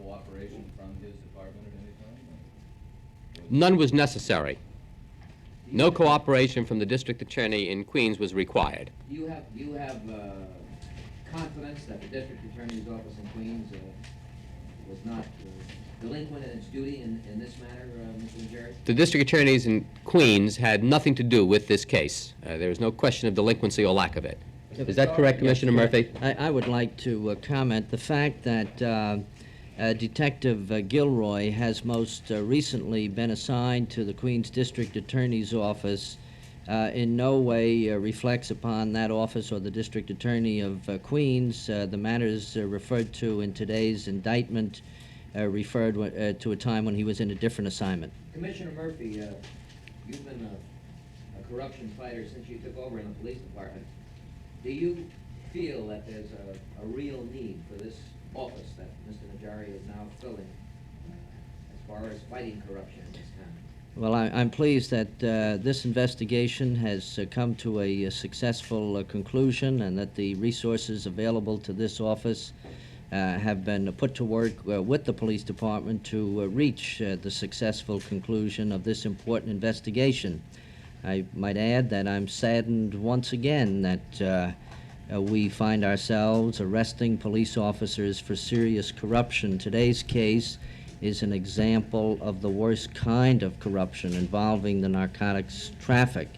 cooperation from his department at any time? None was necessary. No cooperation from the district attorney in Queens was required. Do you have confidence that the district attorney's office in Queens was not delinquent in its duty in this matter, Mr. Nadjari? The district attorneys in Queens had nothing to do with this case. There was no question of delinquency or lack of it. Is that correct, Commissioner Murphy? I would like to comment. The fact that Detective Gilroy has most recently been assigned to the Queens District Attorney's Office in no way reflects upon that office or the District Attorney of Queens. The matters referred to in today's indictment referred to a time when he was in a different assignment. Commissioner Murphy, you've been a corruption fighter since you took over in the police department. Do you feel that there's a real need for this office that Mr. Nadjari is now filling as far as fighting corruption in this town? Well, I'm pleased that this investigation has come to a successful conclusion and that the resources available to this office have been put to work with the police department to reach the successful conclusion of this important investigation. I might add that I'm saddened once again that we find ourselves arresting police officers for serious corruption. Today's case is an example of the worst kind of corruption involving the narcotics traffic.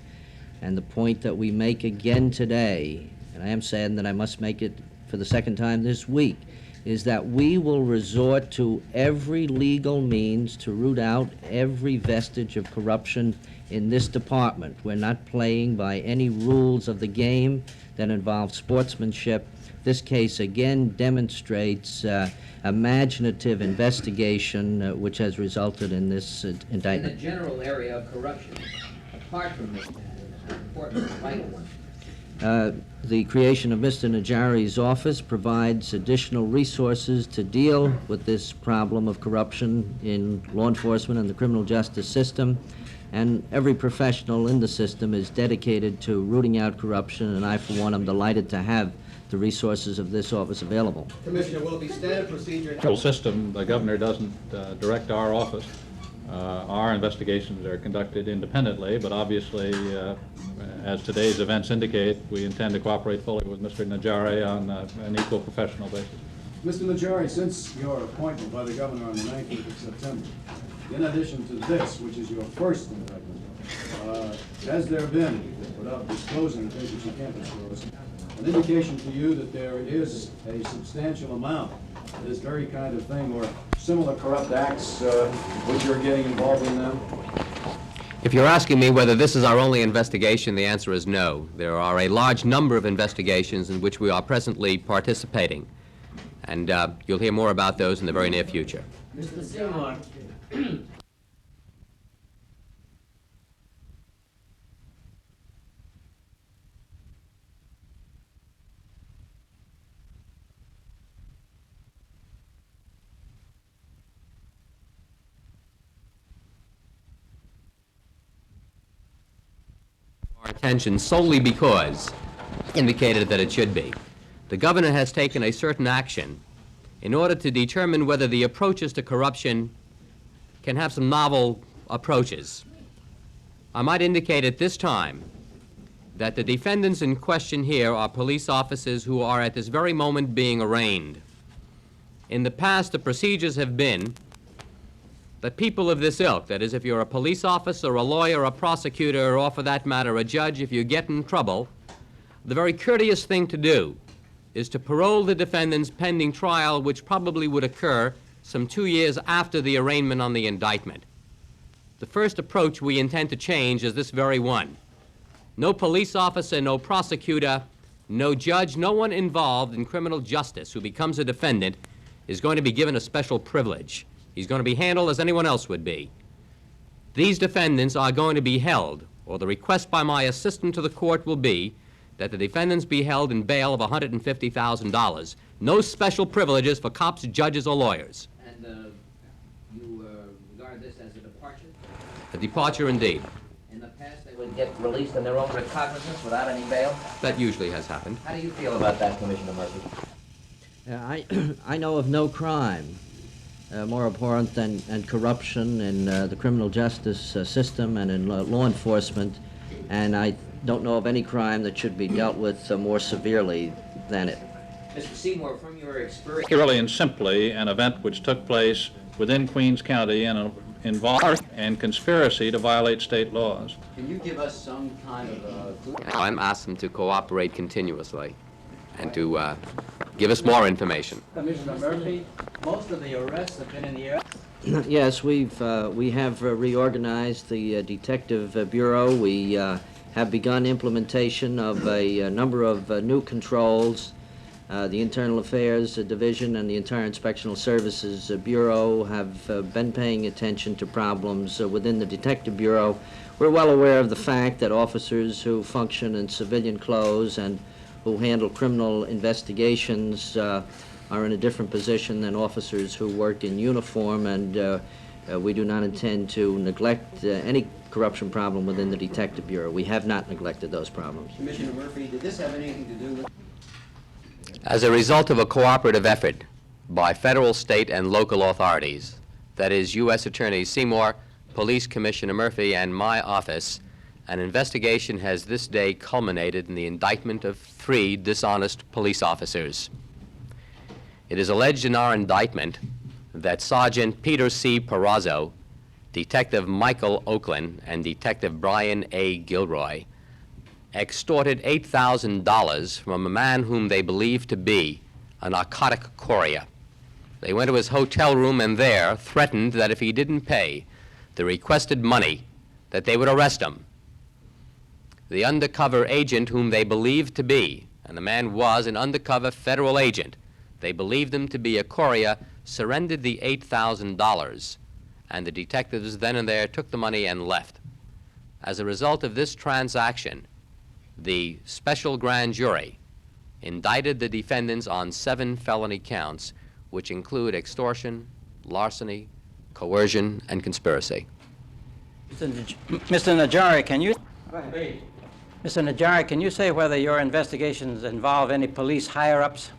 And the point that we make again today, and I am saddened that I must make it for the second time this week, is that we will resort to every legal means to root out every vestige of corruption in this department. We're not playing by any rules of the game that involve sportsmanship. This case again demonstrates imaginative investigation which has resulted in this indictment. In the general area of corruption, apart from this important vital one, the creation of Mr. Nadjari's office provides additional resources to deal with this problem of corruption in law enforcement and the criminal justice system, and every professional in the system is dedicated to rooting out corruption, and I, for one, am delighted to have the resources of this office available. Commissioner, will it be standard procedure? The system, the governor doesn't direct our office. Our investigations are conducted independently, but obviously, as today's events indicate, we intend to cooperate fully with Mr. Nadjari on an equal professional basis. Mr. Nadjari, since your appointment by the governor on the 19th of September, in addition to this, which is your first indictment, has there been, without disclosing things that you can't disclose, an indication to you that there is a substantial amount of this very kind of thing or similar corrupt acts which you're getting involved in now? If you're asking me whether this is our only investigation, the answer is no. There are a large number of investigations in which we are presently participating, and you'll hear more about those in the very near future. Mr. Seymour. Our attention solely because indicated that it should be. The governor has taken a certain action in order to determine whether the approaches to corruption can have some novel approaches. I might indicate at this time that the defendants in question here are police officers who are at this very moment being arraigned. In the past, the procedures have been that people of this ilk, that is, if you're a police officer, a lawyer, a prosecutor, or for that matter, a judge, if you get in trouble, the very courteous thing to do is to parole the defendants pending trial, which probably would occur some 2 years after the arraignment on the indictment. The first approach we intend to change is this very one. No police officer, no prosecutor, no judge, no one involved in criminal justice who becomes a defendant is going to be given a special privilege. He's going to be handled as anyone else would be. These defendants are going to be held, or the request by my assistant to the court will be that the defendants be held in bail of $150,000. No special privileges for cops, judges, or lawyers. And you regard this as a departure? A departure indeed. In the past, they would get released on their own recognizance without any bail? That usually has happened. How do you feel about that, Commissioner Murphy? I know of no crime more abhorrent than corruption in the criminal justice system and in law enforcement, and I don't know of any crime that should be dealt with more severely than it. Mr. Seymour, from your experience... Purely and simply an event which took place within Queens County and involved in conspiracy to violate state laws. Can you give us some kind of I'm asking them to cooperate continuously and to give us more information. Commissioner Murphy, most of the arrests have been in the area. Yes, we have reorganized the Detective Bureau. We have begun implementation of a number of new controls. The Internal Affairs Division and the entire Inspectional Services Bureau have been paying attention to problems within the Detective Bureau. We're well aware of the fact that officers who function in civilian clothes and who handle criminal investigations are in a different position than officers who work in uniform, and we do not intend to neglect any corruption problem within the Detective Bureau. We have not neglected those problems. Commissioner Murphy, did this have anything to do with... As a result of a cooperative effort by federal, state, and local authorities, that is U.S. Attorney Seymour, Police Commissioner Murphy, and my office, an investigation has this day culminated in the indictment of 3 dishonest police officers. It is alleged in our indictment that Sergeant Peter C. Perrazzo, Detective Michael Ochlan, and Detective Bryan A. Gilroy extorted $8,000 from a man whom they believed to be a narcotic courier. They went to his hotel room and there threatened that if he didn't pay the requested money, that they would arrest him. The undercover agent whom they believed to be, and the man was an undercover federal agent, they believed him to be a courier, surrendered the $8,000, and the detectives then and there took the money and left. As a result of this transaction, the special grand jury indicted the defendants on 7 felony counts, which include extortion, larceny, coercion, and conspiracy. Mr. Nadjari, can you... Mr. Nadjari, can you say whether your investigations involve any police higher-ups?